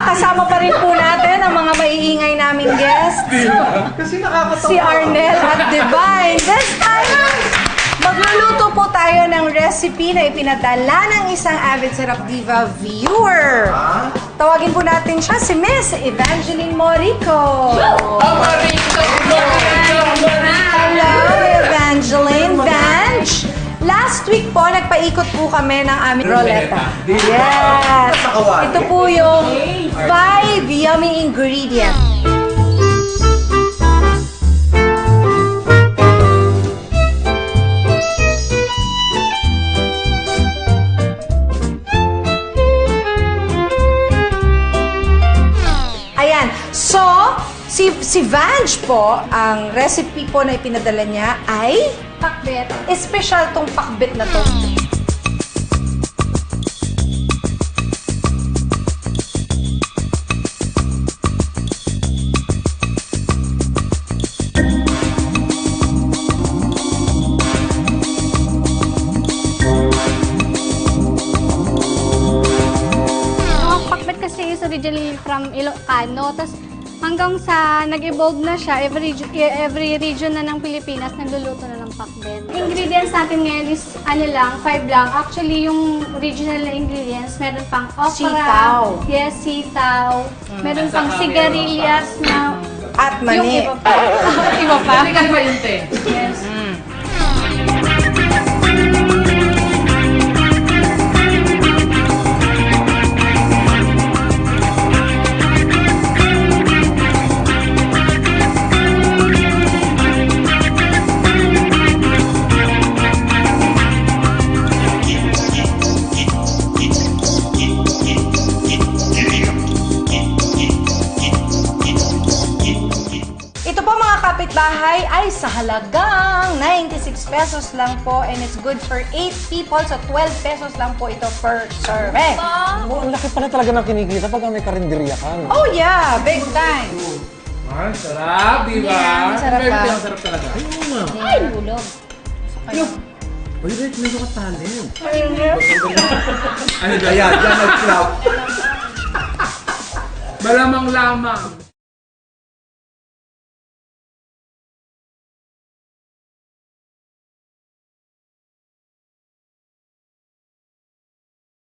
kasama pa rin po natin ang mga maiingay naming guests. Kasi nakakatawa. Si Arnel at Divine. This time, magluluto po tayo ng recipe na ipinadala ng isang Avid Sarap Diva viewer. Tawagin po natin siya, si Miss Evangeline Morico. Hello, Evangeline. Vange. Last week po, nagpaikot po kami ng aming roleta. Yes. Ito po yung 5 yummy ingredients. Ayan. So, si Vange po, ang recipe po na ipinadala niya ay pakbet. Espesyal tong pakbet na to. Ang pakbet kasi is originally from Ilocano, tapos hanggang sa nag-evolve na siya, every region na ng Pilipinas nagluluto na ng pakbet. Ingredients natin ngayon is ano lang, 5 lang. Actually, yung original na ingredients, meron pang okra. Sitaw. Yes, sitaw. Meron pang sigarilyas na At yung mani. iba pa. Iba pa? Yes. Ito po mga kapitbahay ay sa halagang 96 pesos lang po and it's good for 8 people. So 12 pesos lang po ito per serving. Oh, ang laki pala talaga ng kinikita pag may karinderya ka. No? Oh yeah, big time. Ay, sarap, di ba? Yeah, masarap Very ba? masarap talaga. Ay, bulog. Uy, Rick, meron ka talent. Ayun. Ano ba? Ayan, dyan nag-flop. Malamang lamang.